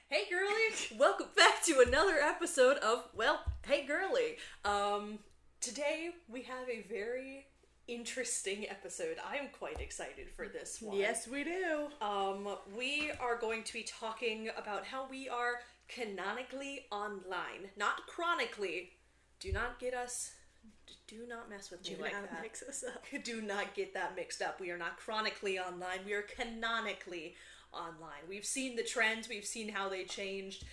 Hey Girlie! Welcome back to another episode of, well, Hey Girlie. Today we have a very interesting episode. I am quite excited for this one. Yes, we do. We are going to be talking about how we are canonically online, not chronically. Do not get us... Do not mess with me like that. Do not mix us up. Do not get that mixed up. We are not chronically online. We are canonically online. We've seen the trends. We've seen how they changed.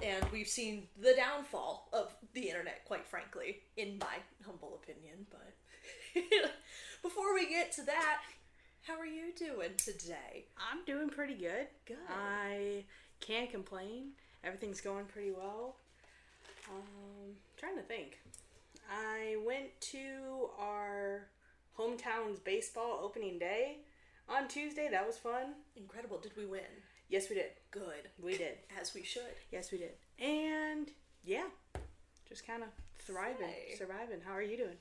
And we've seen the downfall of the internet, quite frankly, in my humble opinion. But before we get to that, how are you doing today? I'm doing pretty good. Good. I can't complain. Everything's going pretty well. Trying to think. I went to our hometown's baseball opening day on Tuesday. That was fun. Incredible. Did we win? Yes, we did. Good. We did. As we should. Yes, we did. And, yeah, just kind of thriving, surviving. How are you doing?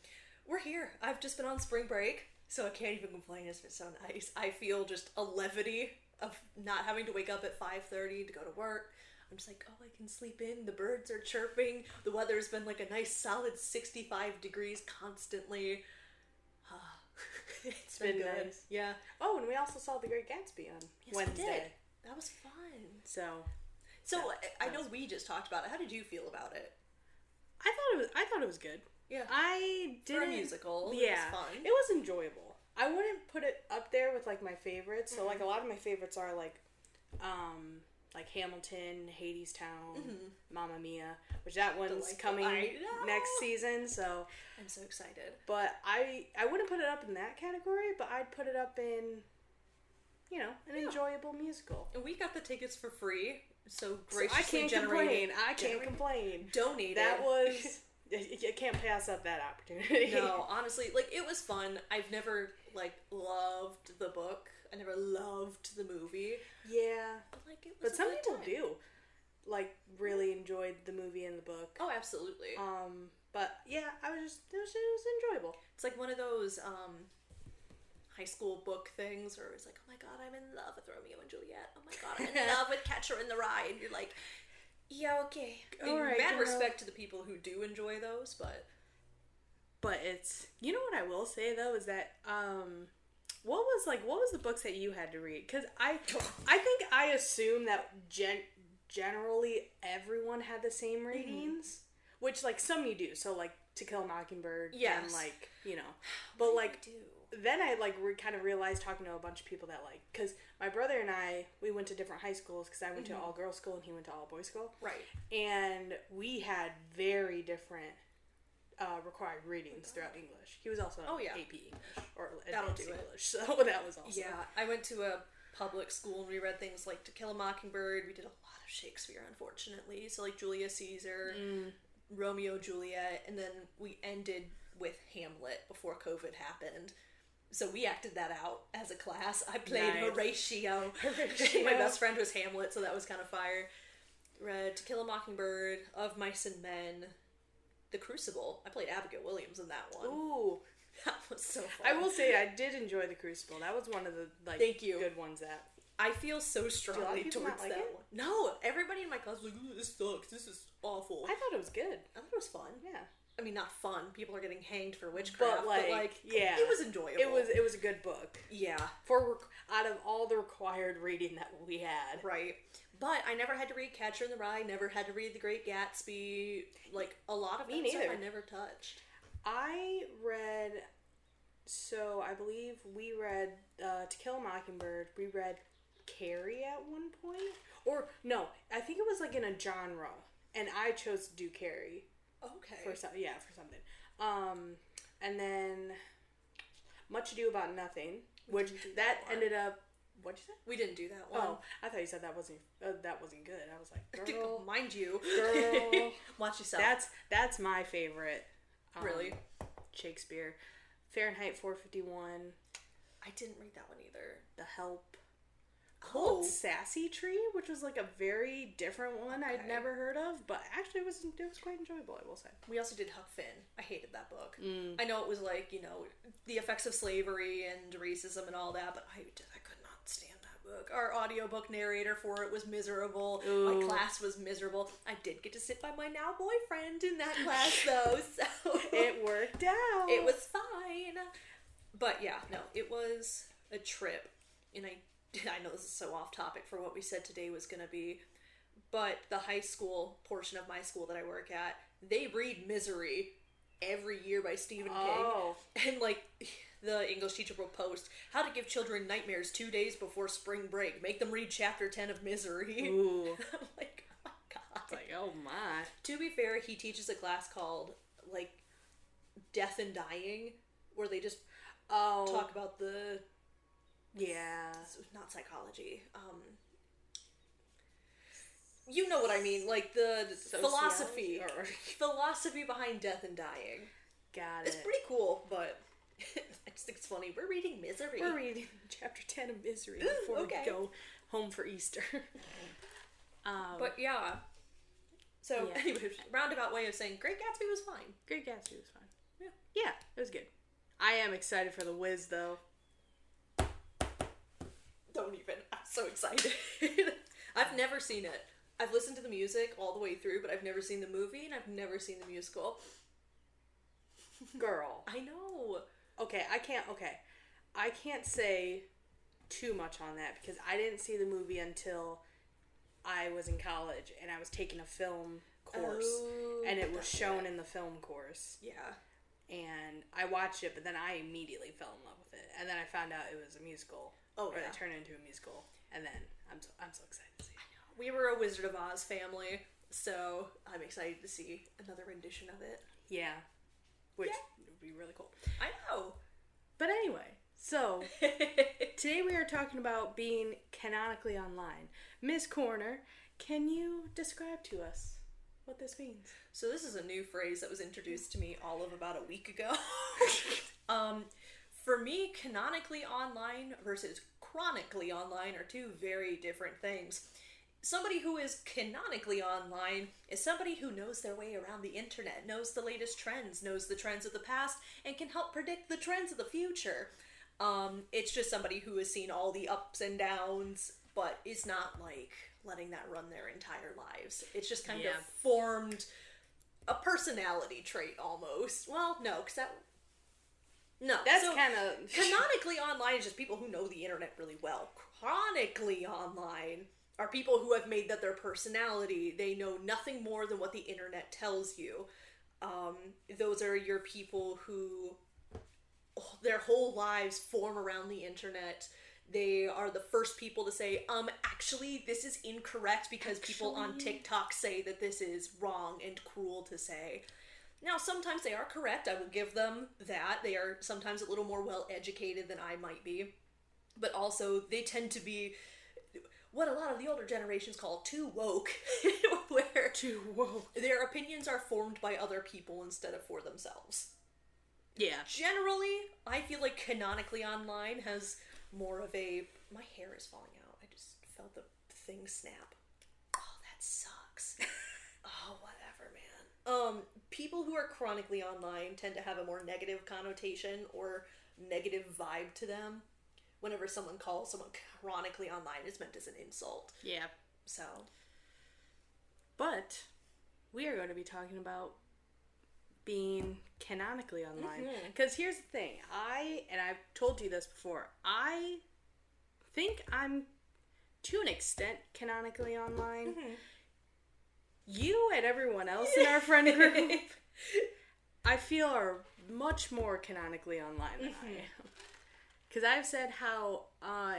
We're here. I've just been on spring break, so I can't even complain. It's been so nice. I feel just a levity of not having to wake up at 5:30 to go to work. I'm just like, oh, I can sleep in. The birds are chirping. The weather's been like a nice solid 65 degrees constantly. It's been good. Nice. Yeah. Oh, and we also saw The Great Gatsby on Wednesday. We did. That was fun. So I know we just talked about it. How did you feel about it? I thought it was good. Yeah. I did For a musical. Yeah. It was fun. It was enjoyable. I wouldn't put it up there with like my favorites. So like a lot of my favorites are like Hamilton, Hadestown, Mamma Mia, which that one's Delightful. coming next season. So I'm so excited. But I wouldn't put it up in that category, but I'd put it up in, an enjoyable musical. And we got the tickets for free, so So graciously I can't complain. Donated. That was... You can't pass up that opportunity. No, honestly, it was fun. I've never, loved the book. I never loved the movie. Yeah. It was But some a good people time. do. Really enjoyed the movie and the book. Oh, absolutely. But yeah, it was enjoyable. It's like one of those, high school book things where it's like, oh my god, I'm in love with Romeo and Juliet. Oh my god, I'm in love with Catcher in the Rye. And you're like, yeah, okay. I mean, Alright, mad girl. respect to the people who do enjoy those, but... But it's... You know what I will say, though, is that, what was the books that you had to read? Because I think I assume that generally everyone had the same ratings, which, some you do. So, To Kill a Mockingbird, Yes. and, But, do. then I, kind of realized talking to a bunch of people that, because my brother and I, we went to different high schools, because I went to all-girls school and he went to all-boys school. Right. And we had very different required readings throughout English. He was also AP English, or That'll advanced do it. English, so that was also... Yeah, I went to a public school and we read things like To Kill a Mockingbird. We did a lot of Shakespeare, unfortunately. So, Julius Caesar, Romeo, Juliet, and then we ended with Hamlet before COVID happened. So we acted that out as a class. I played Horatio. My best friend was Hamlet, so that was kind of fire. Read To Kill a Mockingbird, Of Mice and Men, The Crucible. I played Abigail Williams in that one. Ooh. That was so fun. I will say I did enjoy The Crucible. That was one of the, Thank you. good ones that... I feel so strongly people towards not like that it? one. No, everybody in my class was like, ooh, this sucks. This is awful. I thought it was good. I thought it was fun. Yeah. I mean, not fun. People are getting hanged for witchcraft, But, yeah. it was enjoyable. It was a good book. Yeah. Out of all the required reading that we had. Right. But I never had to read Catcher in the Rye, never had to read The Great Gatsby. A lot of that stuff I never touched. I read... So, I believe we read To Kill a Mockingbird. We read Carrie at one point. Or, no, I think it was in a genre. And I chose to do Carrie. Okay. For something. And then Much Ado About Nothing, which that ended up... What'd you say? We didn't do that one. Oh, I thought you said that wasn't good. I was like, girl, mind you, girl, watch yourself. That's my favorite. Really? Shakespeare, Fahrenheit 451. I didn't read that one either. The Help. Oh. Sassy Tree, which was a very different one I'd never heard of, but actually it was quite enjoyable, I will say. We also did Huck Finn. I hated that book. I know it was the effects of slavery and racism and all that, but I could not stand that our audiobook narrator for it was miserable. Ooh. My class was miserable. I did get to sit by my now boyfriend in that class, though, so... It worked out. It was fine. But yeah, no, it was a trip. And I know this is so off topic for what we said today was going to be, but the high school portion of my school that I work at, they read Misery every year by Stephen King. And, like, the English teacher will post, how to give children nightmares 2 days before spring break. Make them read chapter 10 of Misery. Ooh. I'm like, oh my god. It's like, oh my. To be fair, he teaches a class called, like, Death and Dying, where they just talk about the... Yeah. Not psychology. You know what I mean, like the philosophy. Philosophy behind death and dying. Got it. It's pretty cool, but I just think it's funny. We're reading Misery. We're reading chapter 10 of Misery before we go home for Easter. But yeah. So, anyway, roundabout way of saying Great Gatsby was fine. Great Gatsby was fine. Yeah. Yeah, it was good. I am excited for The Wiz, though. Don't even. I'm so excited. I've never seen it. I've listened to the music all the way through, but I've never seen the movie, and I've never seen the musical. Girl. I know. Okay, I can't say too much on that, because I didn't see the movie until I was in college, and I was taking a film course, and it was shown in the film course. Yeah. And I watched it, but then I immediately fell in love with it, and then I found out it was a musical. Or it turned into a musical, and then I'm so excited to see it. I know. We were a Wizard of Oz family, so I'm excited to see another rendition of it. Yeah, which would be really cool. I know. But anyway, so today we are talking about being canonically online. Miss Corner, can you describe to us what this means? So this is a new phrase that was introduced to me all of about a week ago. For me, canonically online versus chronically online are two very different things. Somebody who is canonically online is somebody who knows their way around the internet, knows the latest trends, knows the trends of the past, and can help predict the trends of the future. It's just somebody who has seen all the ups and downs, but is not, like, letting that run their entire lives. It's just kind of formed a personality trait, almost. Well, no, because that's kind of... Canonically online is just people who know the internet really well. Chronically online are people who have made that their personality. They know nothing more than what the internet tells you. Those are your people who their whole lives form around the internet. They are the first people to say, actually, this is incorrect because people on TikTok say that this is wrong and cruel to say. Now, sometimes they are correct. I will give them that. They are sometimes a little more well-educated than I might be. But also, they tend to be what a lot of the older generations call too woke. Where too woke. Their opinions are formed by other people instead of for themselves. Yeah. Generally, I feel like canonically online has more of a... My hair is falling out. I just felt the thing snap. Oh, that sucks. Oh, whatever, man. People who are chronically online tend to have a more negative connotation or negative vibe to them. Whenever someone calls someone chronically online, it's meant as an insult. Yeah. So. But we are going to be talking about being canonically online. Because here's the thing. I've told you this before, I think I'm, to an extent, canonically online. You and everyone else in our friend group, I feel, are much more canonically online than I am. Because I've said how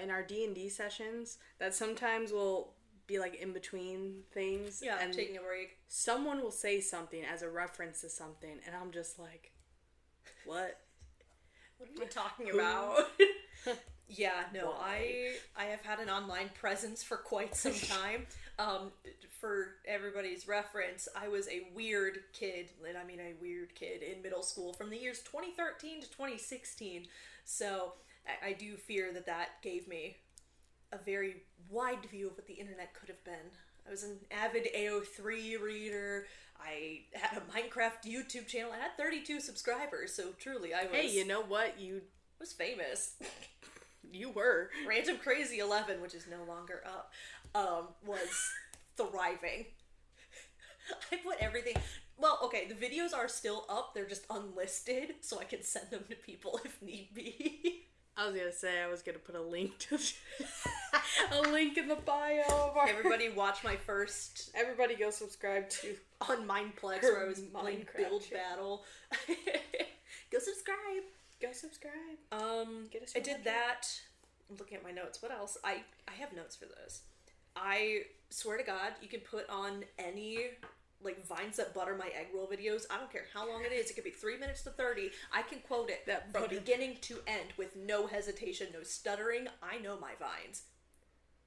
in our D&D sessions that sometimes we'll be like in between things. Yeah, and taking a break. Someone will say something as a reference to something, and I'm just like, what? What are you talking about? Yeah, no, I have had an online presence for quite some time. For everybody's reference, I was a weird kid, and I mean a weird kid in middle school from the years 2013 to 2016. So I do fear that gave me a very wide view of what the internet could have been. I was an avid AO3 reader. I had a Minecraft YouTube channel. I had 32 subscribers, so truly I was... Hey, you know what? You was famous. You were. Random Crazy 11, which is no longer up, was thriving. I put everything... Well, okay, the videos are still up, they're just unlisted, so I can send them to people if need be. I was gonna say, I was gonna put a link to... a link in the bio of our... Everybody watch my first... Everybody go subscribe to... On Mindplex, where I was playing Build Battle. Go subscribe. Go subscribe. Get us I did that. I'm looking at my notes. What else? I have notes for this. I swear to God, you can put on any like Vines That Butter My Egg Roll videos. I don't care how long it is. It could be 3 minutes to 30. I can quote it from beginning to end with no hesitation, no stuttering. I know my vines.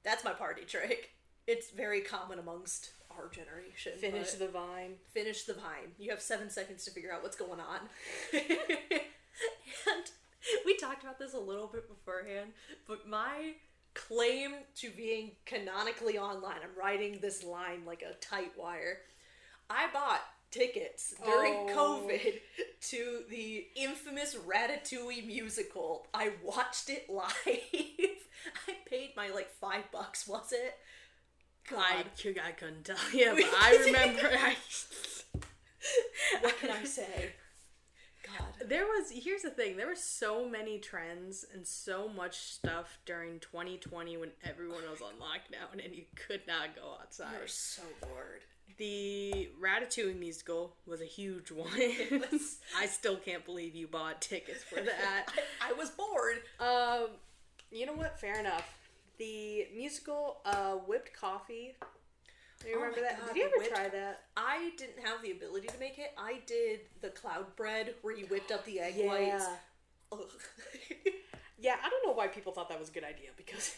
That's my party trick. It's very common amongst our generation. Finish the vine. Finish the vine. You have 7 seconds to figure out what's going on. And we talked about this a little bit beforehand, but my claim to being canonically online, I'm writing this line like a tight wire. I bought tickets during COVID to the infamous Ratatouille musical. I watched it live. I paid my like $5, was it? God. I couldn't tell you, but I remember. What can I say? God. Here's the thing, there were so many trends and so much stuff during 2020 when everyone was on lockdown and you could not go outside. You were so bored. The Ratatouille musical was a huge one. I still can't believe you bought tickets for that. I was bored. You know what? Fair enough. The musical, Whipped Coffee. Do you remember that? God, did you ever try that? I didn't have the ability to make it. I did the cloud bread where you whipped up the egg whites. Ugh. Yeah, I don't know why people thought that was a good idea because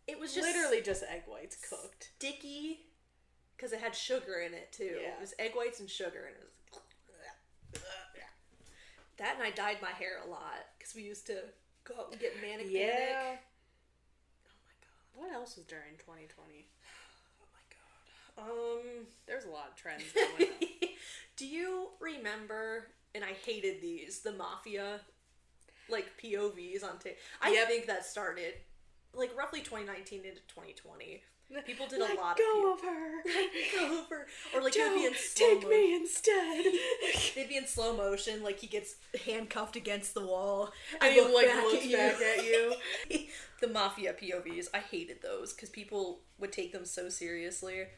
it was just literally just egg whites cooked. Sticky, because it had sugar in it too. Yeah. It was egg whites and sugar, and it was that, and I dyed my hair a lot because we used to go out and get manic. Yeah. Oh my god. What else was during 2020? There's a lot of trends going on. Do you remember, and I hated these, the Mafia, like, POVs on tape? I think that started, like, roughly 2019 into 2020. People did a lot of go of her. Let go of her. Or, like, Don't they'd be in slow take me instead. They'd be in slow motion, like, he gets handcuffed against the wall. And he, like, looks back at you. The Mafia POVs, I hated those, because people would take them so seriously.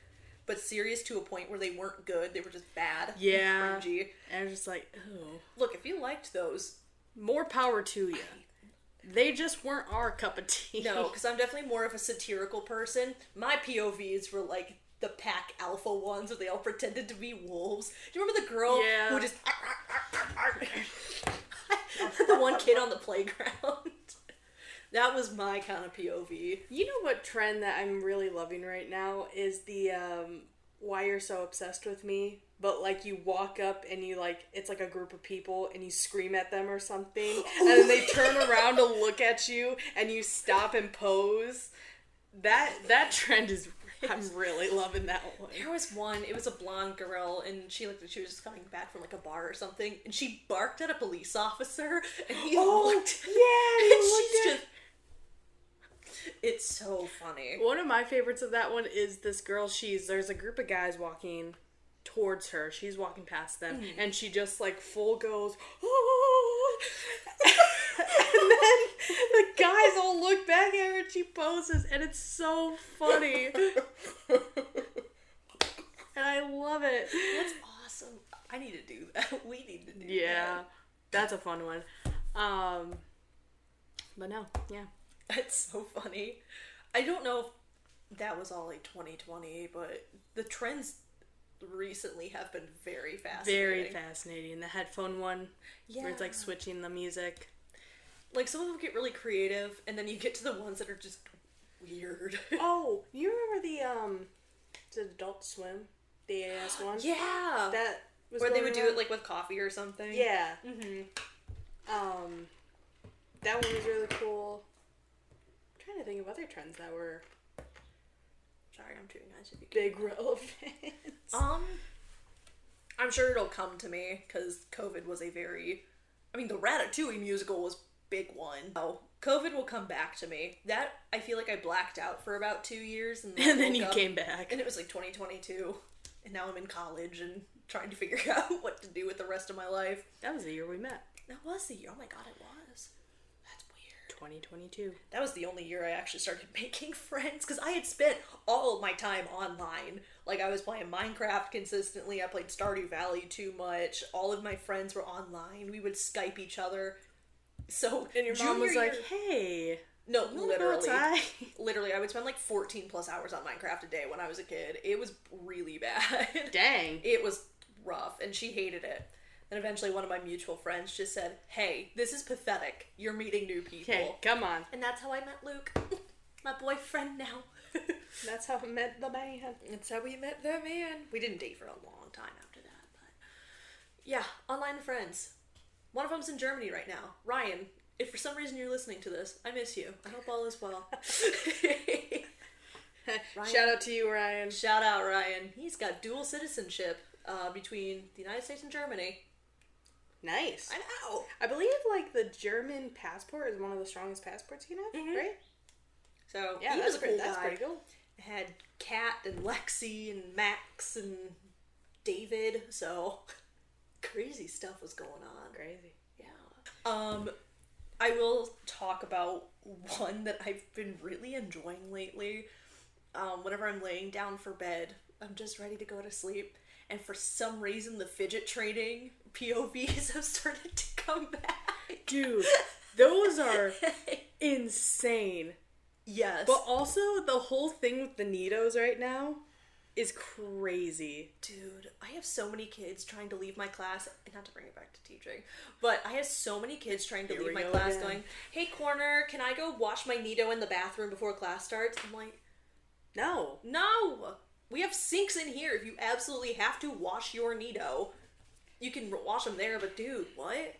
But serious to a point where they weren't good. They were just bad. Yeah. And cringy. And I was just like, oh. Look, if you liked those... More power to you. They just weren't our cup of tea. No, because I'm definitely more of a satirical person. My POVs were like the pack alpha ones where they all pretended to be wolves. Do you remember the girl who just... the one kid on the playground? That was my kind of POV. You know what trend that I'm really loving right now is the Why You're So Obsessed With Me, but like you walk up and you like, it's like a group of people and you scream at them or something and then they turn around to look at you and you stop and pose. That trend is, I'm really loving that one. There was one, it was a blonde girl and she looked like she was just coming back from like a bar or something and she barked at a police officer and he looked. Yeah, and she's just... It's so funny. One of my favorites of that one is this girl, there's a group of guys walking towards her. She's walking past them, and she just, like, full goes, oh! And then the guys all look back at her, and she poses, and it's so funny. And I love it. That's awesome. I need to do that. We need to do that. Yeah. That's a fun one. But no, yeah. It's so funny. I don't know if that was all like 2020, but the trends recently have been very fascinating. Very fascinating. The headphone one, where it's like switching the music. Like some of them get really creative, and then you get to the ones that are just weird. Oh, you remember the Adult Swim, the AS one? Yeah, that was where they would do it like with coffee or something. Yeah. Mm-hmm. That one was really cool. I'm trying to think of other trends that were. Sorry, I'm too nice to be big relevance. I'm sure it'll come to me because COVID was a very. I mean, the Ratatouille musical was big one. Oh, COVID will come back to me. That, I feel like I blacked out for about 2 years. And then you came back. And it was like 2022. And now I'm in college and trying to figure out what to do with the rest of my life. That was the year we met. That was the year. Oh my god, it was. That's weird. 2022. That was the only year I actually started making friends. Because I had spent all of my time online. Like, I was playing Minecraft consistently. I played Stardew Valley too much. All of my friends were online. We would Skype each other. So, and your mom was like, hey. No, literally, I would spend like 14 plus hours on Minecraft a day when I was a kid. It was really bad. Dang. It was rough, and she hated it. Then eventually one of my mutual friends just said, hey, this is pathetic. You're meeting new people. Okay, come on. And that's how I met Luke. My boyfriend now. That's how I met the man. That's how we met the man. We didn't date for a long time after that, but yeah, online friends. One of them's in Germany right now. Ryan, if for some reason you're listening to this, I miss you. I hope all is well. Shout out to you, Ryan. Shout out, Ryan. He's got dual citizenship between the United States and Germany. Nice. I know. I believe, like, the German passport is one of the strongest passports you have, right? So, yeah, he was a cool guy. That's pretty cool. I had Kat and Lexi and Max and David, so crazy stuff was going on. Crazy. Yeah. I will talk about one that I've been really enjoying lately. Whenever I'm laying down for bed, I'm just ready to go to sleep. And for some reason, the fidget trading POVs have started to come back. Dude, those are insane. Yes. But also, the whole thing with the Nidos right now is crazy. Dude, I have so many kids trying to leave my class, not to bring it back to teaching, but I have so many kids trying to leave my class going, hey, Corner, can I go wash my Nido in the bathroom before class starts? I'm like, no. We have sinks in here. If you absolutely have to wash your Nido, you can wash them there, but dude, what?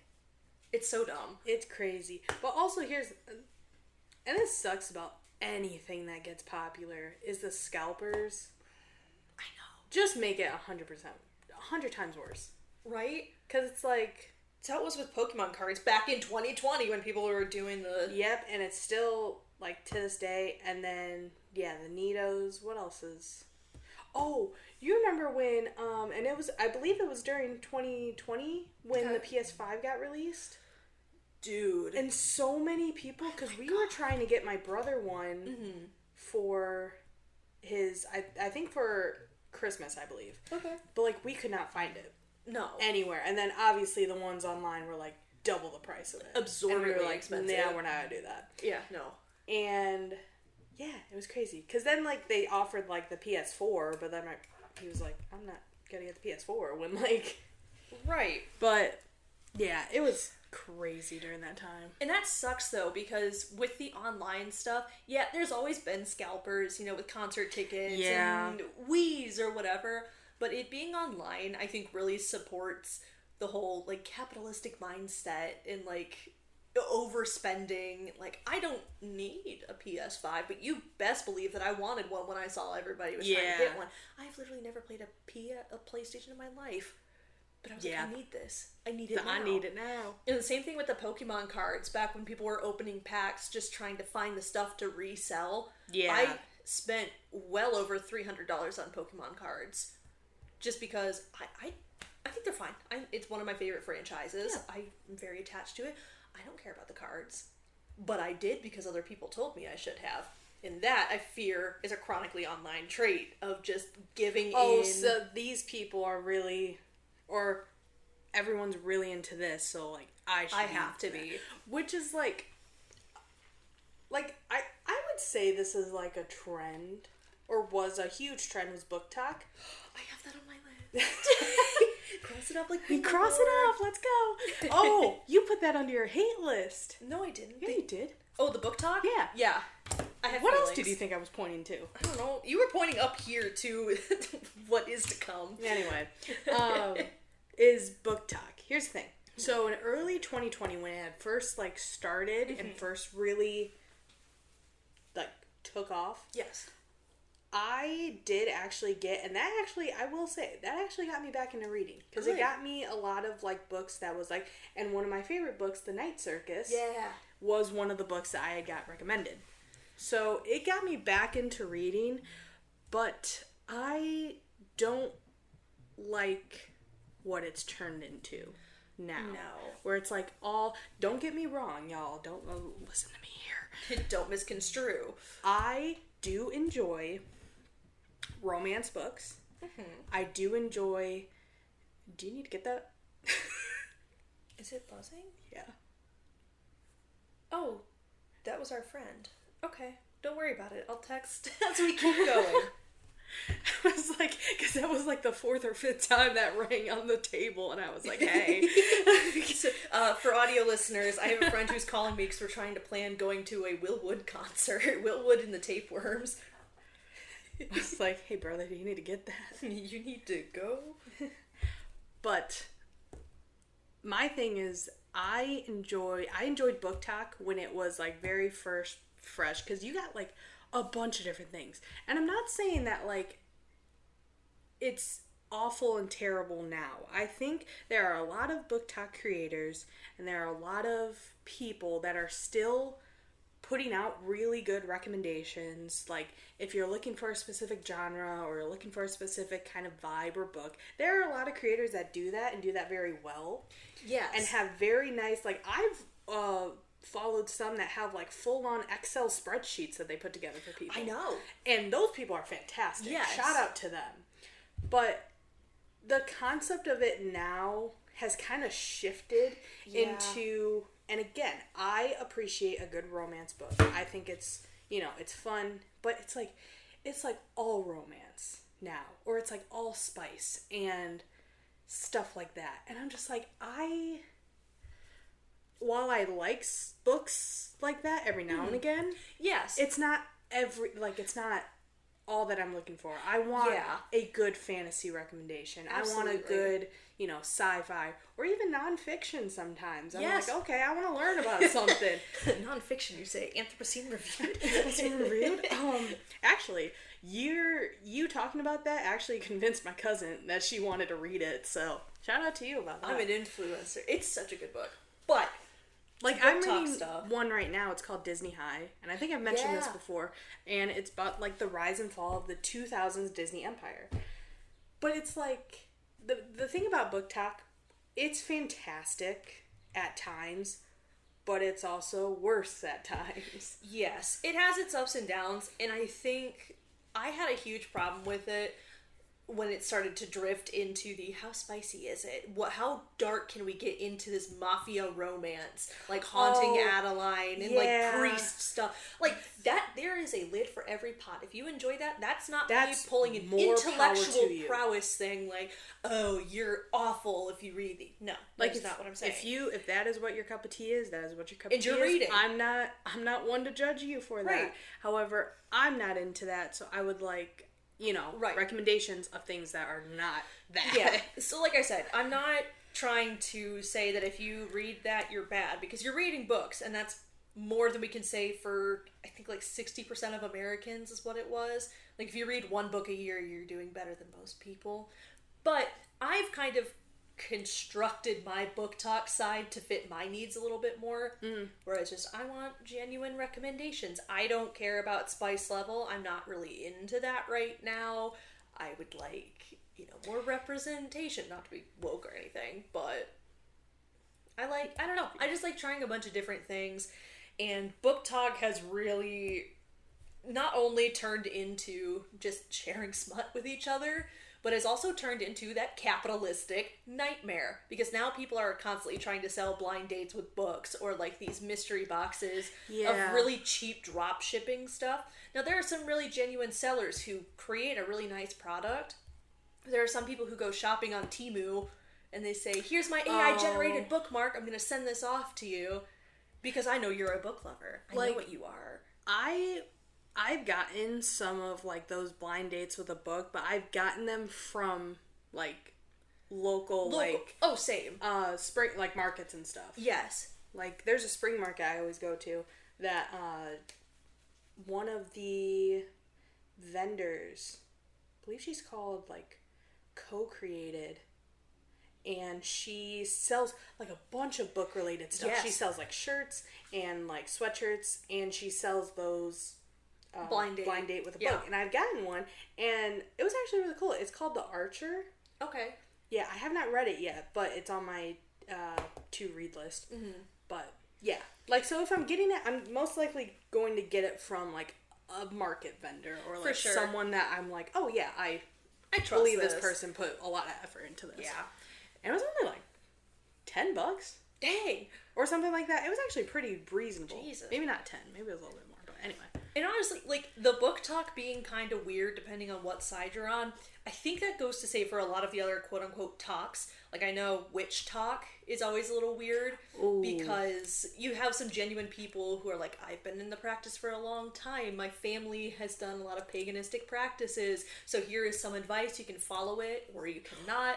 It's so dumb. It's crazy. But also, and this sucks about anything that gets popular, is the scalpers. I know. Just make it 100%. 100 times worse. Right? Because it's like... It's how it was with Pokemon cards back in 2020 when people were doing the... Yep, and it's still, like, to this day. And then, yeah, the Nidos. What else is... Oh, you remember when, and it was, I believe it was during 2020 when the PS5 got released? Dude. And so many people, because we were trying to get my brother one for his, I think for Christmas, I believe. Okay. But, like, we could not find it. No. Anywhere. And then, obviously, the ones online were, like, double the price of it. Absorbently expensive. Yeah, we're not going to do that. Yeah, no. And... yeah, it was crazy. Because then, like, they offered, like, the PS4, but then he was like, I'm not gonna get the PS4 when, like... Right. But, yeah, it was crazy during that time. And that sucks, though, because with the online stuff, yeah, there's always been scalpers, with concert tickets and Wii's or whatever, but it being online, I think, really supports the whole, like, capitalistic mindset and, like... overspending. Like, I don't need a PS5, but you best believe that I wanted one when I saw everybody was trying to get one. I've literally never played a PlayStation in my life, but I was like, I need this. I need it now. I need it now. And the same thing with the Pokemon cards. Back when people were opening packs, just trying to find the stuff to resell. Yeah, I spent well over $300 on Pokemon cards, just because I think they're fine. It's one of my favorite franchises. Yeah. I'm very attached to it. I don't care about the cards, but I did because other people told me I should have. And that, I fear, is a chronically online trait of just giving in. Oh, so these people are really, or everyone's really into this, so, like, I have to be. Which is, like, I would say this is, like, a trend, or was a huge trend, was book talk. I have that on my list. Cross it off like we cross it off. Let's go. Oh, you put that under your hate list. No, I didn't. Yeah, you did. Oh, the book talk? Yeah. Yeah. I have what feelings. else did you think I was pointing to? I don't know. You were pointing up here to what is to come. Anyway, is book talk. Here's the thing. So in early 2020, when it had first, like, started and first really, like, took off. Yes. I did actually get, and that actually, I will say, that actually got me back into reading. Because it got me a lot of, like, books that was, like, and one of my favorite books, The Night Circus. Yeah. was one of the books that I had got recommended. So it got me back into reading, but I don't like what it's turned into now. No. Where it's like don't get me wrong, y'all. Don't listen to me here. Don't misconstrue. I do enjoy romance books. Mm-hmm. I do enjoy... Do you need to get that? Is it buzzing? Yeah. Oh, that was our friend. Okay, don't worry about it. I'll text as we keep going. I was like, because that was like the 4th or 5th time that rang on the table, and I was like, hey. So, for audio listeners, I have a friend who's calling me because we're trying to plan going to a Will Wood concert. Will Wood and the Tapeworms. I was like, hey brother, do you need to get that? You need to go? But my thing is, I enjoyed Book Talk when it was like very fresh, because you got like a bunch of different things. And I'm not saying that like it's awful and terrible now. I think there are a lot of Book Talk creators and there are a lot of people that are still putting out really good recommendations. Like if you're looking for a specific genre or you're looking for a specific kind of vibe or book, there are a lot of creators that do that and do that very well. Yes. And have very nice, like I've followed some that have like full-on Excel spreadsheets that they put together for people. I know. And those people are fantastic. Yes. Shout out to them. But the concept of it now has kind of shifted into, and again, I appreciate a good romance book. I think it's, it's fun, but it's like all romance now, or it's like all spice and stuff like that. And I'm just like, while I like books like that every now and again, yes, it's not it's not all that I'm looking for. I want a good fantasy recommendation. Absolutely. I want a good, sci-fi or even nonfiction sometimes. I'm like, okay, I want to learn about something. Nonfiction, you say? Anthropocene reviewed? Anthropocene reviewed? Actually, you talking about that actually convinced my cousin that she wanted to read it, so shout out to you about that. I'm an influencer. It's such a good book. But like I'm reading one right now. It's called Disney High, and I think I've mentioned this before. And it's about like the rise and fall of the 2000s Disney Empire. But it's like the thing about Book Talk, it's fantastic at times, but it's also worse at times. Yes, it has its ups and downs, and I think I had a huge problem with it when it started to drift into the how spicy is it? How dark can we get into this mafia romance? Like haunting Adeline and like priest stuff. Like that, there is a lid for every pot. If you enjoy that, that's not me pulling an intellectual prowess thing like, oh, you're awful if you read the... No, like that's not what I'm saying. If that is what your cup of tea is, that is what your cup of tea is. And you're reading. I'm not one to judge you for that. Right. However, I'm not into that, so I would like... recommendations of things that are not that. Yeah. So like I said, I'm not trying to say that if you read that, you're bad, because you're reading books, and that's more than we can say for, I think, like 60% of Americans is what it was. Like, if you read one book a year, you're doing better than most people. But I've kind of constructed my Book Talk side to fit my needs a little bit more, whereas just I want genuine recommendations. I don't care about spice level. I'm not really into that right now. I would like, more representation, not to be woke or anything, but I don't know, I just like trying a bunch of different things, and Book Talk has really not only turned into just sharing smut with each other, but has also turned into that capitalistic nightmare. Because now people are constantly trying to sell blind dates with books, or like these mystery boxes of really cheap drop shipping stuff. Now there are some really genuine sellers who create a really nice product. There are some people who go shopping on Temu and they say, here's my AI generated bookmark, I'm going to send this off to you because I know you're a book lover. I know what you are. I've gotten some of like those blind dates with a book, but I've gotten them from like local like same spring like markets and stuff. Yes, like there's a spring market I always go to that one of the vendors, I believe she's called like Co-Created, and she sells like a bunch of book related stuff. Yes. She sells like shirts and like sweatshirts, and she sells those blind date with a book. And I've gotten one, and it was actually really cool. It's called The Archer. Okay. Yeah, I have not read it yet, but it's on my to read list. Mm-hmm. But yeah, like, so if I'm getting it, I'm most likely going to get it from like a market vendor or like someone that I'm like, oh yeah, I believe this person put a lot of effort into this. Yeah. And it was only like $10. Dang. Or something like that. It was actually pretty reasonable. Jesus. Maybe not 10. Maybe it was a little bit more. But anyway. And honestly, like, the book talk being kind of weird depending on what side you're on, I think that goes to say for a lot of the other quote-unquote talks. Like, I know witch talk is always a little weird. Ooh. Because you have some genuine people who are like, I've been in the practice for a long time. My family has done a lot of paganistic practices. So here is some advice. You can follow it or you cannot.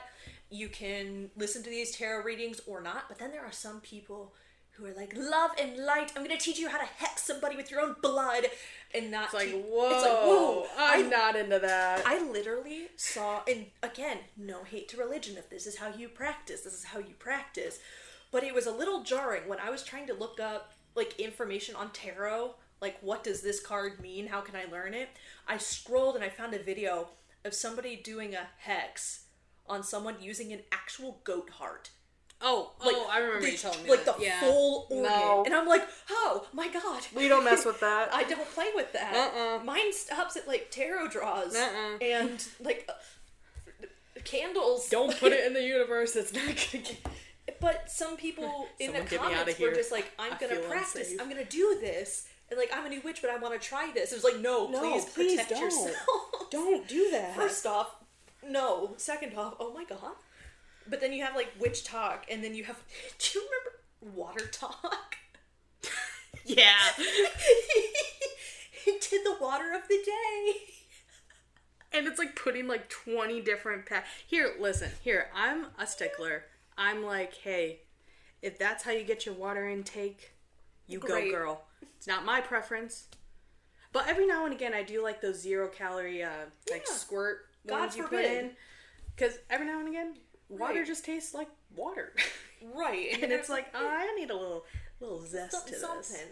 You can listen to these tarot readings or not. But then there are some people who are like, love and light, I'm going to teach you how to hex somebody with your own blood. And not... It's like, whoa. I'm not into that. I literally saw, and again, no hate to religion. If this is how you practice, this is how you practice. But it was a little jarring when I was trying to look up, like, information on tarot. Like, what does this card mean? How can I learn it? I scrolled and I found a video of somebody doing a hex on someone using an actual goat heart. I remember you telling me like that. the full organ. No. And I'm like, oh my god. We don't mess with that. I don't play with that. Mine stops at like tarot draws. And like candles. Don't put it in the universe. It's not gonna get... But some people in the comments were just like, I'm gonna practice. Unsafe. I'm gonna do this. And like, I'm a new witch, but I want to try this. It was like, no, please protect yourself. Don't do that. First off, no. Second off, oh my god. But then you have, like, witch talk, and then you have... Do you remember water talk? Yeah. He did the water of the day. And it's, like, putting, like, 20 different... Here, listen. Here, I'm a stickler. I'm like, hey, if that's how you get your water intake, you go, girl. It's not my preference. But every now and again, I do, like, those 0-calorie, squirt ones you put in. Because every now and again... Water just tastes like water. Right. And it's like, oh, I need a little zest to this.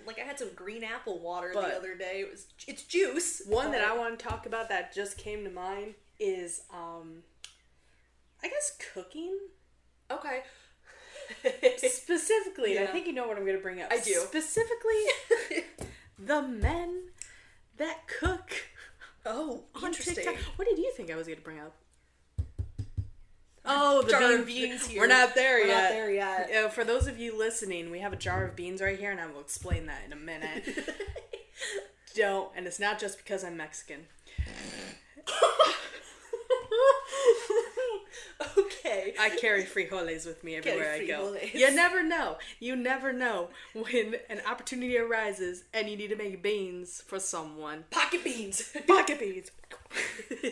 Like, I had some green apple water the other day. It's juice. One that I want to talk about that just came to mind is, I guess cooking. Okay. Specifically, I think you know what I'm going to bring up. I do. Specifically, the men that cook. Oh, interesting. TikTok. What did you think I was going to bring up? Oh, the jar of beans here. We're not there yet. For those of you listening, we have a jar of beans right here, and I will explain that in a minute. And it's not just because I'm Mexican. Okay. I carry frijoles with me everywhere I go. You never know. You never know when an opportunity arises and you need to make beans for someone. Pocket beans. Pocket beans.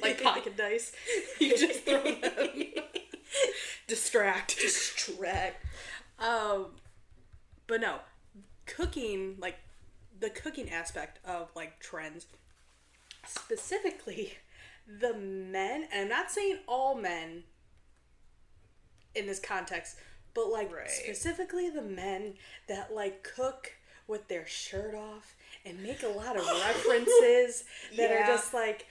Like pocket dice. You just throw them. Distract. But no, cooking, like the cooking aspect of like trends, specifically the men, and I'm not saying all men in this context, but like specifically the men that like cook with their shirt off and make a lot of references that are just like,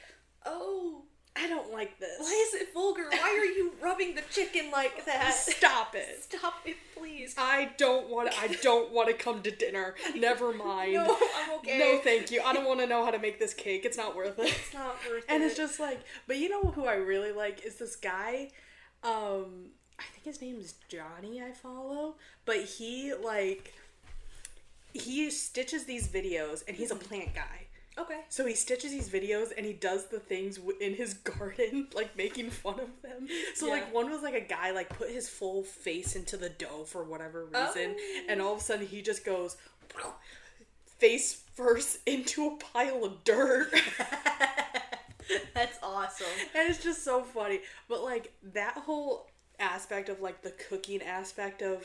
oh, I don't like this. Why is it vulgar? Why are you rubbing the chicken like that? Stop it. Stop it, please. I don't want to come to dinner. Never mind. No, I'm okay. No, thank you. I don't want to know how to make this cake. It's not worth it. It's not worth it. And it's just like, but you know who I really like is this guy, I think his name is Johnny, I follow, but he stitches these videos, and he's a plant guy. Okay. So he stitches these videos and he does the things in his garden, like making fun of them. So like one was like a guy like put his full face into the dough for whatever reason, and all of a sudden he just goes face first into a pile of dirt. That's awesome. And it's just so funny. But like that whole aspect of like the cooking aspect of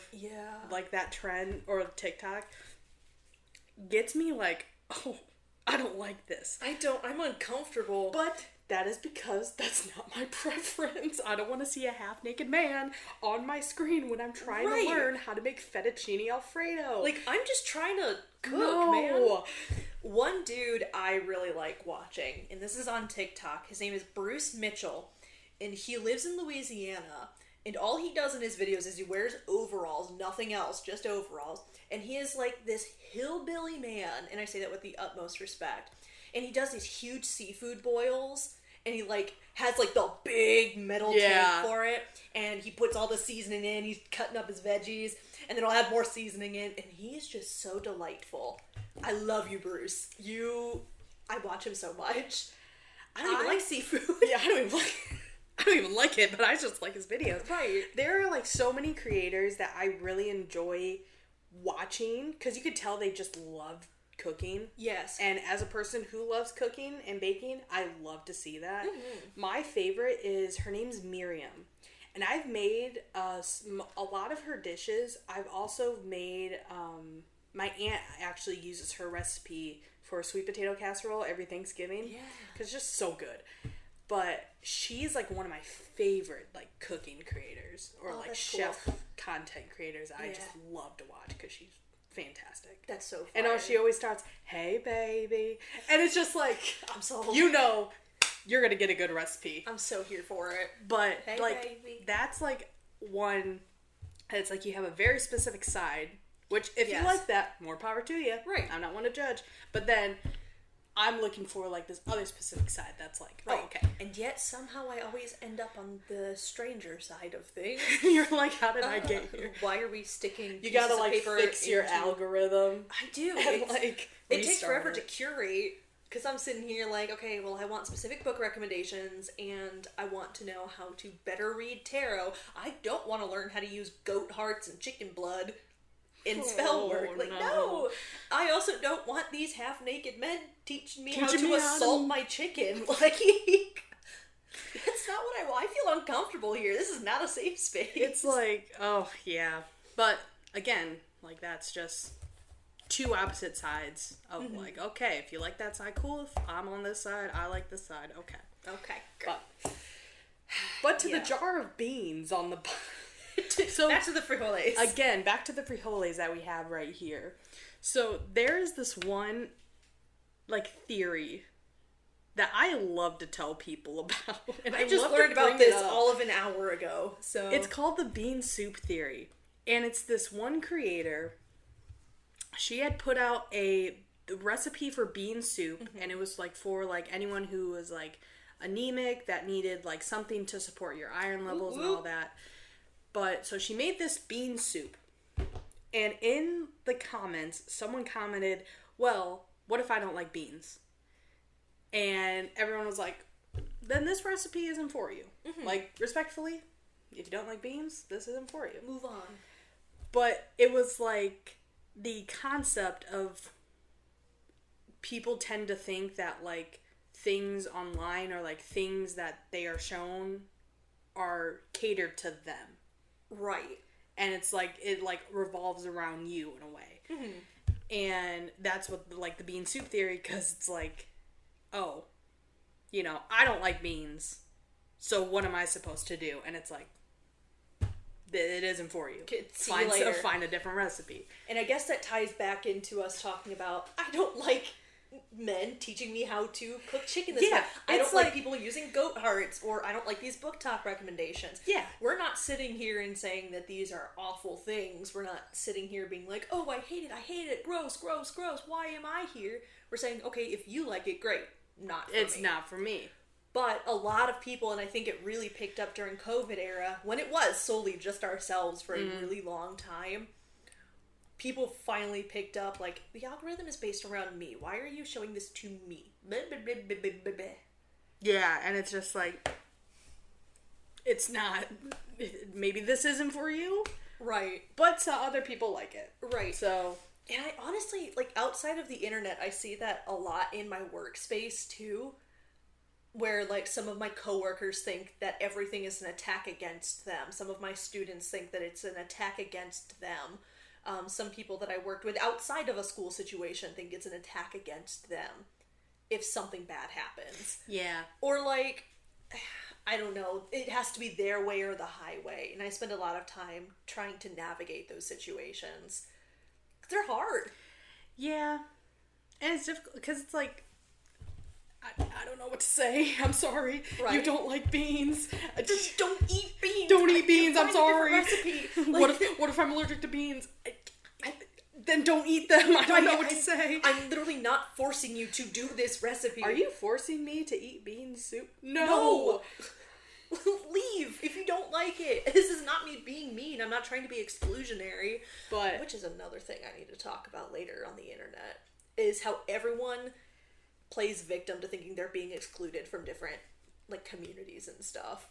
like that trend or TikTok gets me like, oh, I don't like this. I'm uncomfortable. But that is because that's not my preference. I don't want to see a half-naked man on my screen when I'm trying to learn how to make fettuccine Alfredo. Like, I'm just trying to cook, man. One dude I really like watching, and this is on TikTok, his name is Bruce Mitchell, and he lives in Louisiana, and all he does in his videos is he wears overalls, nothing else, just overalls, and he is like this hillbilly man, and I say that with the utmost respect, and he does these huge seafood boils, and he like has like the big metal tank for it, and he puts all the seasoning in, he's cutting up his veggies, and then I'll add more seasoning in, and he is just so delightful. I love you, Bruce. I watch him so much. I don't even like seafood. Yeah, I don't even like it, but I just like his videos. Right. There are like so many creators that I really enjoy watching, because you could tell they just love cooking. Yes. And as a person who loves cooking and baking, I love to see that. Mm-hmm. My favorite is, her name's Miriam. And I've made a lot of her dishes. I've also made, my aunt actually uses her recipe for sweet potato casserole every Thanksgiving. Yeah. Because it's just so good. But she's like one of my favorite like cooking creators, or like chef content creators. I just love to watch because she's fantastic. That's so fun. And she always starts, "Hey baby," and it's just like, I'm so you're gonna get a good recipe. I'm so here for it. But hey, like baby. That's like one. It's like you have a very specific side, which if you like that, more power to you. Right. I'm not one to judge, but then I'm looking for like this other specific side that's like, right. Oh, okay. And yet somehow I always end up on the stranger side of things. You're like, how did I get here? Why are we sticking? You gotta like fix your algorithm. I do. And like it takes forever to curate. Because I'm sitting here like, okay, well, I want specific book recommendations, and I want to know how to better read tarot. I don't want to learn how to use goat hearts and chicken blood in spell work. Like, no. I also don't want these half-naked men teaching me how to assault my chicken. Like, that's not what I want. I feel uncomfortable here. This is not a safe space. It's like, oh, yeah. But, again, like, that's just two opposite sides of like, okay, if you like that side, cool. If I'm on this side, I like this side. Okay. Okay. Great. But to the jar of beans on the so back to the frijoles. Again, back to the frijoles that we have right here. So there is this one like theory that I love to tell people about. And I just learned about this all of an hour ago. So it's called the bean soup theory. And it's this one creator. She had put out a recipe for bean soup, and it was like for like anyone who was like anemic, that needed like something to support your iron levels and all that. But so she made this bean soup, and in the comments someone commented, well, what if I don't like beans? And everyone was like, then this recipe isn't for you. Like, respectfully, if you don't like beans, this isn't for you. Move on. But it was like the concept of people tend to think that like things online or like things that they are shown are catered to them. Right. And it's like, it like revolves around you in a way. And that's what like the bean soup theory, because it's like, oh, you know, I don't like beans, so what am I supposed to do? And it's like, it isn't for you. Find a different recipe. And I guess that ties back into us talking about, I don't like men teaching me how to cook chicken this way. I don't like people using goat hearts, or I don't like these book talk recommendations. Yeah. We're not sitting here and saying that these are awful things. We're not sitting here being like, oh, I hate it, gross, gross, gross, why am I here? We're saying, okay, if you like it, great. It's not for me. But a lot of people, and I think it really picked up during COVID era, when it was solely just ourselves for a really long time, people finally picked up, like, the algorithm is based around me. Why are you showing this to me? Yeah, and it's just like, it's not, maybe this isn't for you. Right. But other people like it. Right. So. And I honestly, like, outside of the internet, I see that a lot in my workspace, too. Where, like, some of my coworkers think that everything is an attack against them. Some of my students think that it's an attack against them. Some people that I worked with outside of a school situation think it's an attack against them. if something bad happens. Yeah. Or like, I don't know, it has to be their way or the highway. And I spend a lot of time trying to navigate those situations. They're hard. Yeah. And it's difficult because it's like, I don't know what to say. I'm sorry. Right. You don't like beans. Just don't eat beans. Don't eat beans. I'm sorry. Recipe. Like, what if I'm allergic to beans? Then don't eat them. I don't know what to say. I'm literally not forcing you to do this recipe. Are you forcing me to eat bean soup? No. Leave if you don't like it. This is not me being mean. I'm not trying to be exclusionary. But which is another thing I need to talk about later on the internet, is how everyone plays victim to thinking they're being excluded from different like communities and stuff.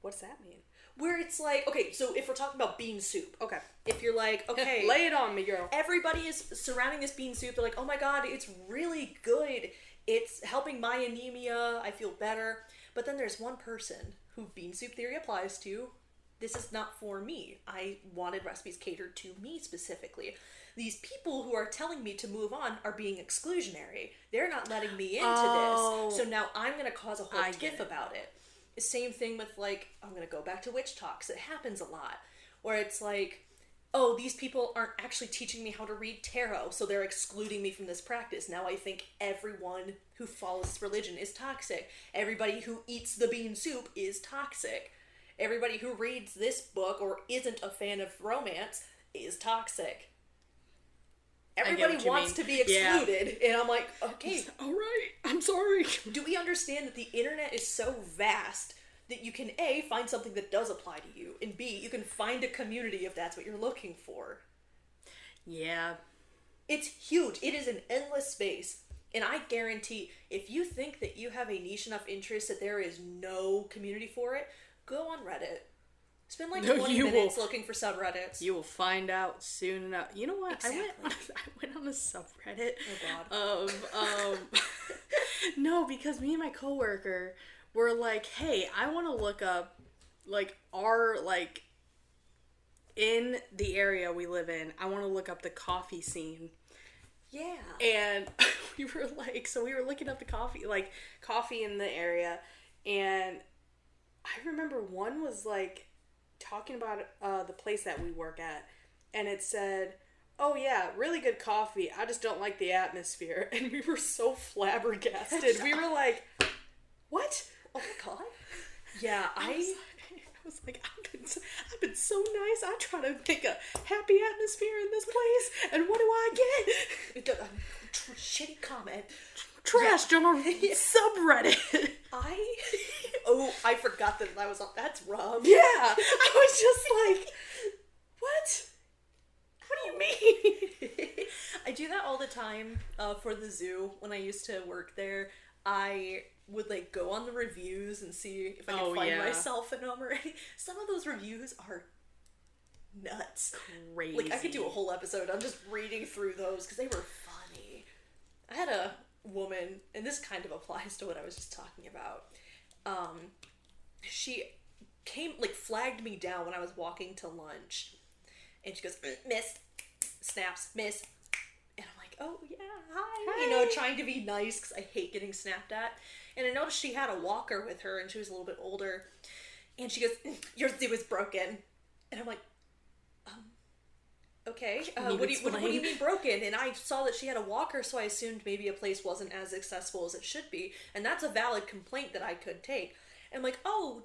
What's that mean? Where it's like, okay, so if we're talking about bean soup. Okay. If you're like, okay. Lay it on me, girl. Everybody is surrounding this bean soup. They're like, oh my god, it's really good. It's helping my anemia. I feel better. But then there's one person who bean soup theory applies to. This is not for me. I wanted recipes catered to me specifically. These people who are telling me to move on are being exclusionary. They're not letting me into this. So now I'm going to cause a whole tiff about it. Same thing with, like, I'm going to go back to witch talks. It happens a lot. Where it's like, oh, these people aren't actually teaching me how to read tarot, so they're excluding me from this practice. Now I think everyone who follows this religion is toxic. Everybody who eats the bean soup is toxic. Everybody who reads this book or isn't a fan of romance is toxic. Everybody wants to be excluded, and I'm like, okay. All right, I'm sorry. Do we understand that the internet is so vast that you can A, find something that does apply to you, and B, you can find a community if that's what you're looking for? Yeah. It's huge. It is an endless space. And I guarantee, if you think that you have a niche enough interest that there is no community for it, go on Reddit. Spend like 20 minutes looking for subreddits. You will find out soon enough. You know what? Exactly. I went on a subreddit. Oh god. No, because me and my coworker were like, hey, I want to look up like our like in the area we live in, I want to look up the coffee scene. Yeah. And we were like, so we were looking up the coffee in the area, and I remember one was like talking about the place that we work at, and it said, oh yeah, really good coffee, I just don't like the atmosphere. And we were so flabbergasted. We were like, what? Oh my god. Yeah, I was like, I've been so nice. I try to make a happy atmosphere in this place, and what do I get? Shitty comment. Trash general subreddit. I forgot that I was on. That's rough. Yeah, I was just like, what? What do you mean? I do that all the time for the zoo. When I used to work there, I would like go on the reviews and see if I could find myself in them or anything. Some of those reviews are nuts. Crazy. Like I could do a whole episode on just reading through those because they were funny. I had a woman, and this kind of applies to what I was just talking about. She came, like, flagged me down when I was walking to lunch, and she goes, miss, snaps, miss, and I'm like, oh yeah, hi. You know, trying to be nice because I hate getting snapped at. And I noticed she had a walker with her, and she was a little bit older, and she goes, your zoo is broken. And I'm like, okay, what do you mean broken? And I saw that she had a walker, so I assumed maybe a place wasn't as accessible as it should be, and that's a valid complaint that I could take. And I'm like, oh,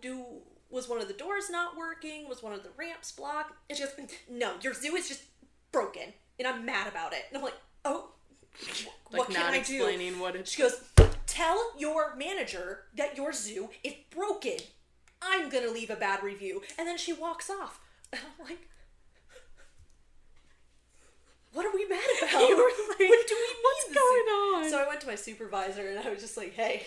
was one of the doors not working? Was one of the ramps blocked? And she goes, no, your zoo is just broken, and I'm mad about it. And I'm like, oh, what can I do? She goes, tell your manager that your zoo is broken. I'm gonna leave a bad review. And then she walks off. And I'm like, what are we mad about? You were like, what do we mean? What's going on? So I went to my supervisor and I was just like, hey,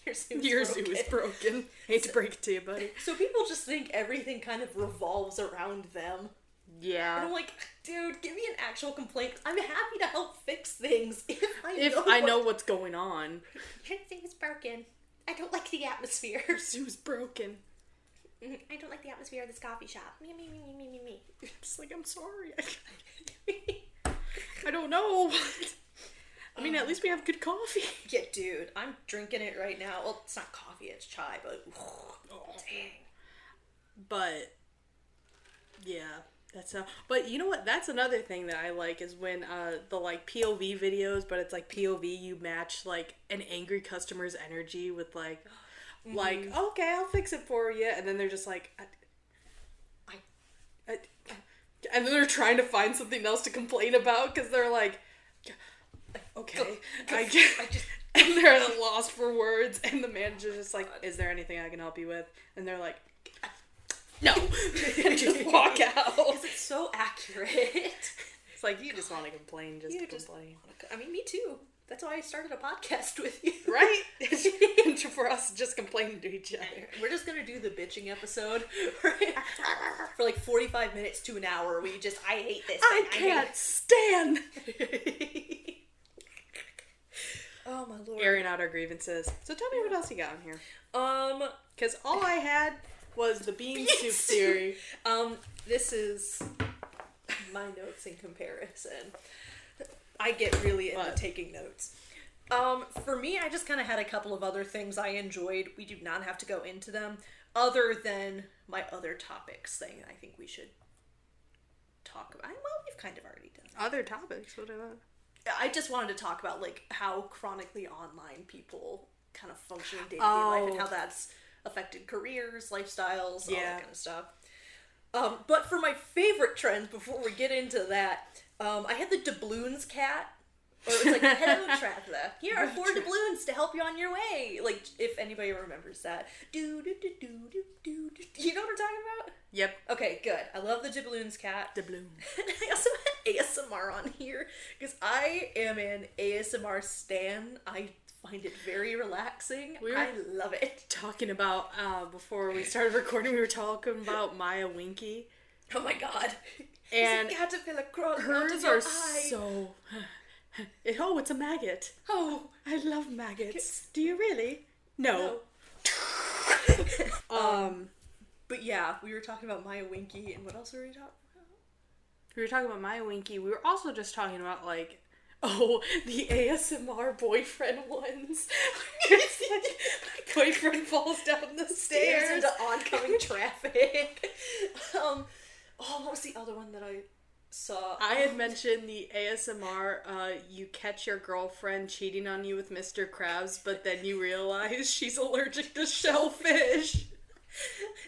your zoo is broken. Hate to break it to you, buddy. So people just think everything kind of revolves around them. Yeah. And I'm like, dude, give me an actual complaint. I'm happy to help fix things if I know what's going on. Your zoo is broken. I don't like the atmosphere. Your zoo is broken. I don't like the atmosphere of this coffee shop. Me. Just like, I'm sorry. I don't know. I mean, at least we have good coffee. Yeah, dude, I'm drinking it right now. Well, it's not coffee, it's chai, but dang. But yeah, that's but you know what? That's another thing that I like is when the like POV videos, but it's like POV you match like an angry customer's energy with like like okay, I'll fix it for you, and then they're just like and then they're trying to find something else to complain about because they're like, okay, I just and they're at a loss for words, and the manager's just like, is there anything I can help you with? And they're like, no, and just walk out. Because it's so accurate. It's like, you just want to complain just to complain. I mean, me too. That's why I started a podcast with you. Right? For us just complaining to each other. We're just going to do the bitching episode for like 45 minutes to an hour. We just, I hate this. I can't stand. Oh my lord. Airing out our grievances. So tell me what else you got on here. Because all I had was the bean soup theory. This is my notes in comparison. I get really into taking notes. For me, I just kind of had a couple of other things I enjoyed. We do not have to go into them, other than my other topics thing I think we should talk about. Well, we've kind of already done that. Other topics? What are that? I just wanted to talk about, like, how chronically online people kind of function in day-to-day life and how that's affected careers, lifestyles, all that kind of stuff. But for my favorite trends, before we get into that, I had the doubloons cat. Or it was like, hello, traveler. Here are 4 doubloons to help you on your way. Like, if anybody remembers that. Do, do, do, do, do, do, do. You know what I'm talking about? Yep. Okay, good. I love the doubloons cat. Doubloons. And I also had ASMR on here, because I am an ASMR stan. I find it very relaxing. I love it. Talking about, before we started recording, we were talking about Maya Winky. Oh my god. And it's a caterpillar crawling hers out are of your eye. so... it's a maggot. Oh, I love maggots. Do you really? No. But yeah, we were talking about Maya Winky, and what else were we talking about? We were talking about Maya Winky. We were also just talking about, like, the ASMR boyfriend ones. It's like, my boyfriend falls down the stairs into oncoming traffic. What was the other one that I saw? I had mentioned the ASMR, you catch your girlfriend cheating on you with Mr. Krabs, but then you realize she's allergic to shellfish.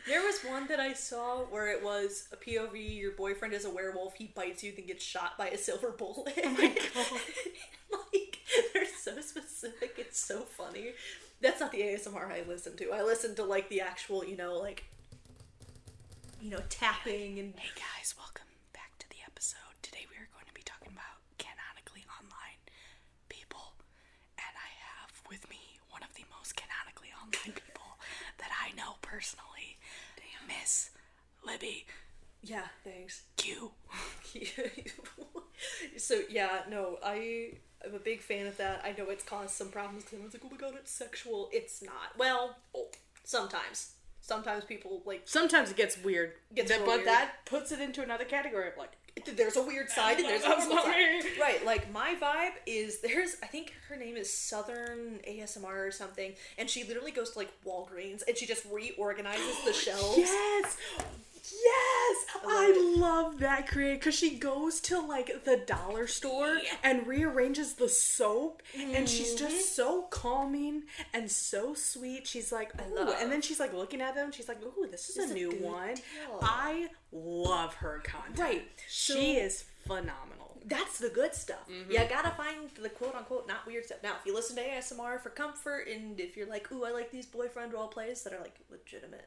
There was one that I saw where it was a POV, your boyfriend is a werewolf, he bites you, then gets shot by a silver bullet. Oh my god. Like, they're so specific, it's so funny. That's not the ASMR I listen to. I listen to, like, the actual, tapping and... Hey guys, welcome back to the episode. Today we are going to be talking about Canonically Online people. And I have with me one of the most Canonically Online people that I know personally. Damn. Miss Libby. Yeah, thanks. Q. So, yeah, no, I'm a big fan of that. I know it's caused some problems because everyone's like, oh my god, it's sexual. It's not. Well, sometimes. Sometimes people, like... Sometimes it gets weird. But weird. that puts it into another category of, like... There's a weird side and there's a normal side. Right, like, my vibe is... I think her name is Southern ASMR or something, and she literally goes to, like, Walgreens, and she just reorganizes the shelves. Yes! Yes! I love that creator because she goes to like the dollar store and rearranges the soap and she's just so calming and so sweet. She's like, ooh, and then she's like looking at them. She's like, ooh, this is a new one. Deal. I love her content. Right. She is phenomenal. That's the good stuff. You gotta find the quote-unquote not weird stuff. Now, if you listen to ASMR for comfort and if you're like, ooh, I like these boyfriend role plays that are like legitimate,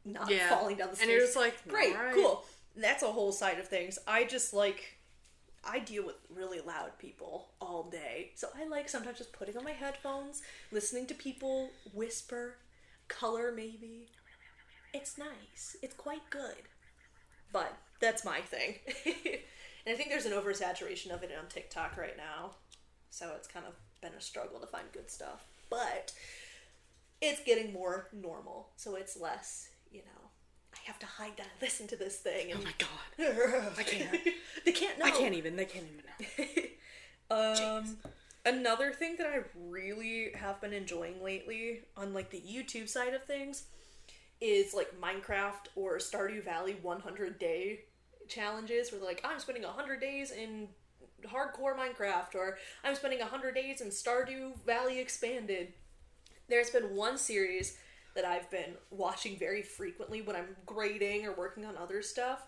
not falling down the stairs. And you're just like, great, right. cool. That's a whole side of things. I deal with really loud people all day. So I like sometimes just putting on my headphones, listening to people whisper, color maybe. It's nice. It's quite good. But that's my thing. And I think there's an oversaturation of it on TikTok right now. So it's kind of been a struggle to find good stuff. But it's getting more normal. So it's less... I have to hide that I listen to this thing. And oh my god. I can't. They can't know. They can't even know. Jeez. Another thing that I really have been enjoying lately on like the YouTube side of things is like Minecraft or Stardew Valley 100-day challenges where they're like, I'm spending 100 days in hardcore Minecraft, or I'm spending 100 days in Stardew Valley Expanded. There's been one series that I've been watching very frequently when I'm grading or working on other stuff.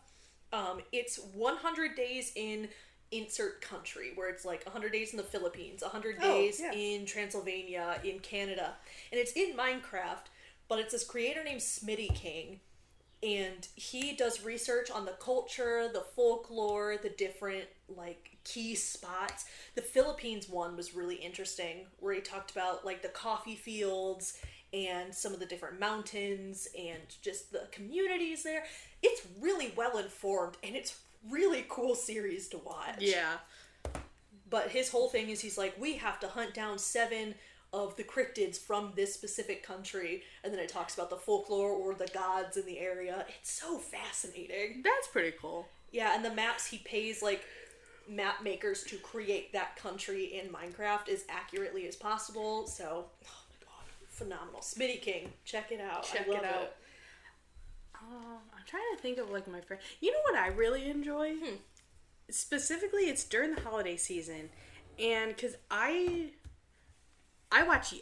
It's 100 days in insert country, where it's like 100 days in the Philippines, 100 days in Transylvania, in Canada. And it's in Minecraft, but it's this creator named Smitty King, and he does research on the culture, the folklore, the different like key spots. The Philippines one was really interesting, where he talked about like the coffee fields and some of the different mountains and just the communities there. It's really well informed, and it's really cool series to watch. Yeah. But his whole thing is he's like, we have to hunt down 7 of the cryptids from this specific country, and then it talks about the folklore or the gods in the area. It's so fascinating. That's pretty cool. Yeah, and the maps he pays like map makers to create that country in Minecraft as accurately as possible. So, oh my god, phenomenal. Smitty King, check it out. Check it out. I'm trying to think of like my friend. You know what I really enjoy? Specifically, it's during the holiday season, and because I watch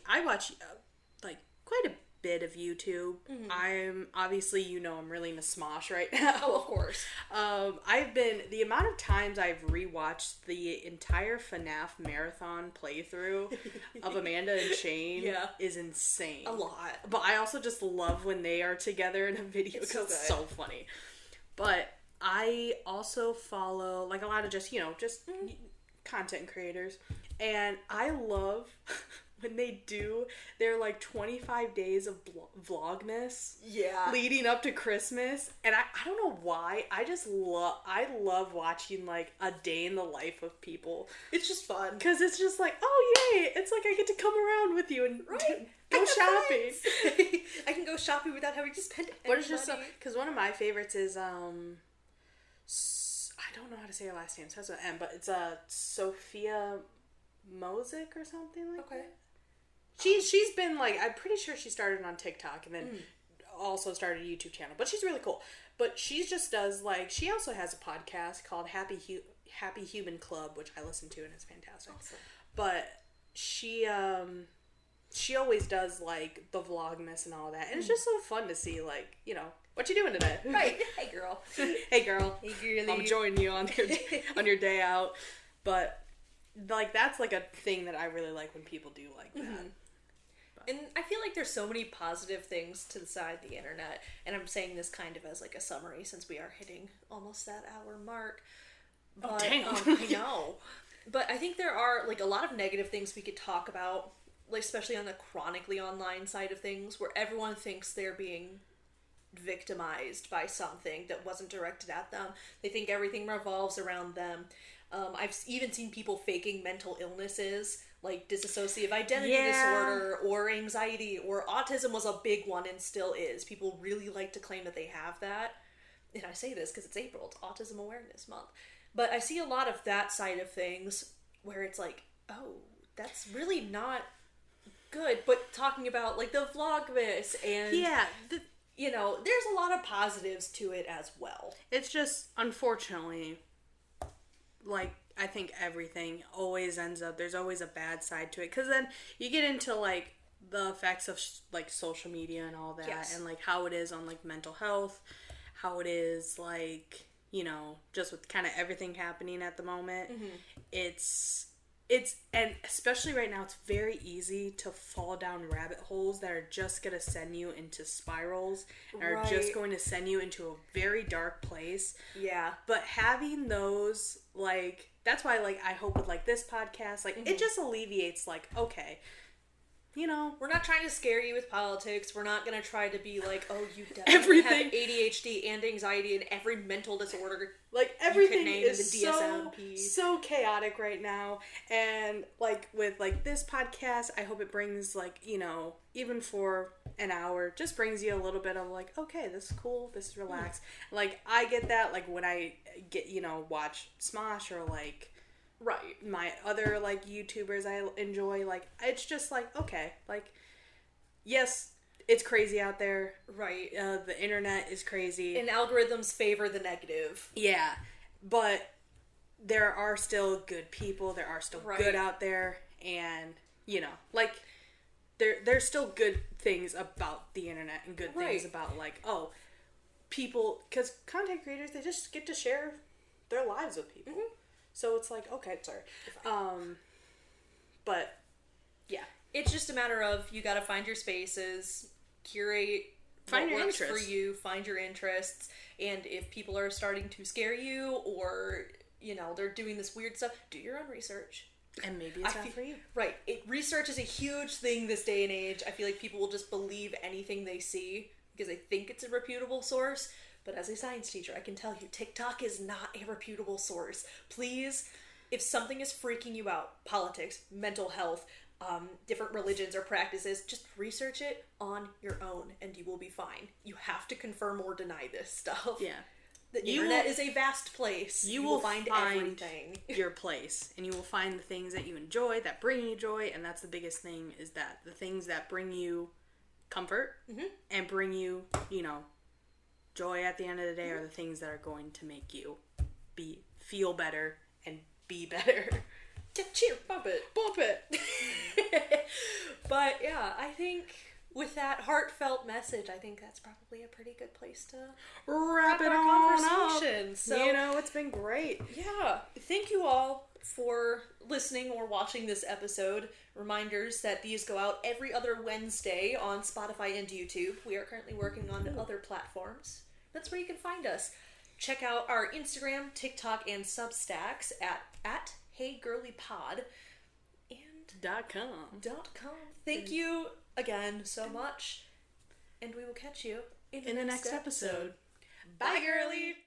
like quite a bit of YouTube. I'm obviously, I'm really into Smosh right now. Oh, of course. The amount of times I've rewatched the entire FNAF marathon playthrough of Amanda and Shane is insane. A lot. But I also just love when they are together in a video because it's so funny. But I also follow like a lot of just content creators, and I love when they do their like 25 days of vlogmas leading up to Christmas. And I don't know why, I love watching like a day in the life of people. It's just fun because it's just like, oh yay, it's like I get to come around with you and go shopping. I can go shopping without having to spend any But it's just money. because one of my favorites is I don't know how to say her last name. It starts with M, but it's Sophia Mosick or something like that. She's been like, I'm pretty sure she started on TikTok and then also started a YouTube channel, but she's really cool. But she just does like, she also has a podcast called Happy Human Club, which I listen to and it's fantastic. Awesome. But she always does like the vlogmas and all that, and it's just so fun to see like, what you doing today? Right. Hey girl. Hey girl. Hey girlie. I'm joining you on your day out. But like that's like a thing that I really like when people do like that. And I feel like there's so many positive things to the side of the internet, and I'm saying this kind of as like a summary since we are hitting almost that hour mark. But, damn. I know. But I think there are like a lot of negative things we could talk about, like especially on the Chronically Online side of things, where everyone thinks they're being victimized by something that wasn't directed at them. They think everything revolves around them. I've even seen people faking mental illnesses, like dissociative identity disorder or anxiety or autism was a big one and still is. People really like to claim that they have that. And I say this because it's April. It's Autism Awareness Month. But I see a lot of that side of things where it's like, oh, that's really not good. But talking about like the Vlogmas and... Yeah. there's a lot of positives to it as well. It's just, unfortunately, like, I think everything always ends up, there's always a bad side to it. Because then you get into, like, the effects of, like, social media and all that. And, like, how it is on, like, mental health. How it is, like, just with kind of everything happening at the moment. It's, and especially right now, it's very easy to fall down rabbit holes that are just going to send you into spirals and are just going to send you into a very dark place. Yeah. But having those, like, that's why, like, I hope with, like, this podcast, like, it just alleviates, like, okay, we're not trying to scare you with politics. We're not going to try to be like, oh, you definitely have ADHD and anxiety and every mental disorder. Like, everything is so chaotic right now. And, like, with, like, this podcast, I hope it brings, like, even for an hour, just brings you a little bit of, like, okay, this is cool, this is relaxed. Like, I get that, like, when I get, watch Smosh or, like, Right. my other, like, YouTubers I enjoy. Like, it's just like, okay, like, yes, it's crazy out there. Right. The internet is crazy. And algorithms favor the negative. Yeah, but there are still good people. There are still good out there. And, you know, like, there's still good things about the internet and good things about, like, oh, people, because content creators, they just get to share their lives with people. Mm-hmm. So it's like, okay, sorry. But, yeah. It's just a matter of, you gotta find your spaces, curate find what your works interests for you, find your interests, and if people are starting to scare you, or, you know, they're doing this weird stuff, do your own research. And maybe it's not for you. Right. Research is a huge thing this day and age. I feel like people will just believe anything they see because they think it's a reputable source. But as a science teacher, I can tell you, TikTok is not a reputable source. Please, if something is freaking you out, politics, mental health, different religions or practices, just research it on your own and you will be fine. You have to confirm or deny this stuff. Yeah. The internet is a vast place. You will find everything. Your place, and you will find the things that you enjoy, that bring you joy, and that's the biggest thing, is that the things that bring you comfort and bring you, you know, joy at the end of the day are the things that are going to make you feel better and be better. Yeah, cheer, bump it. Bump it. But yeah, I think with that heartfelt message, I think that's probably a pretty good place to wrap it our on conversation. up. So, you know, it's been great. Yeah. Thank you all for listening or watching this episode. Reminders that these go out every other Wednesday on Spotify and YouTube. We are currently working on other platforms. That's where you can find us. Check out our Instagram, TikTok, and Substacks at HeyGirliePod and .com. Thank you again so much, and we will catch you in the next episode. Bye, girlie!